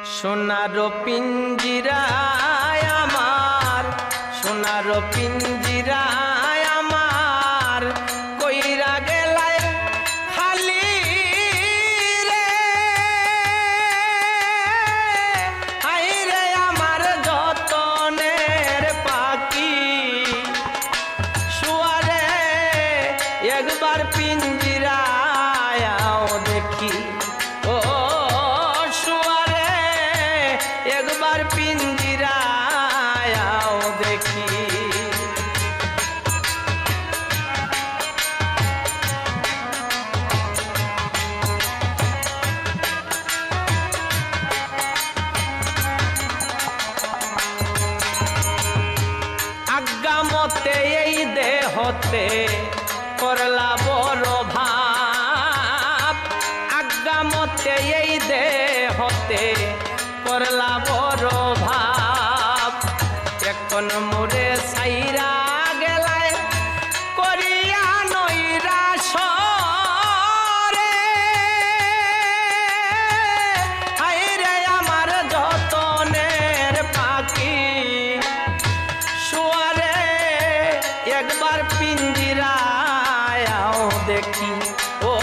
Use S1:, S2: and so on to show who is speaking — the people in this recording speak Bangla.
S1: সোনার পিঞ্জিরায় আমার, সোনার পিঞ্জিরায় আমার, কইরা গেলায় খালি রে। হাই রে আমার যতনের পাখি, শুয়ারে একবার পিঞ্জিরায় দেখি। ও একবার পিঞ্জিরায় দেখি। আজ্ঞা মতে এই দেহতে করলা বড় ভাব, আজ্ঞা মতে এই দেহতে করলা বড় ভাব। এখন মোরে সাইরা গেলায় করিয়া নৈরাশ রে। হায় রে আমার যতনের পাখি, শুয়ারে একবার পিঞ্জিরায় দেখি। ও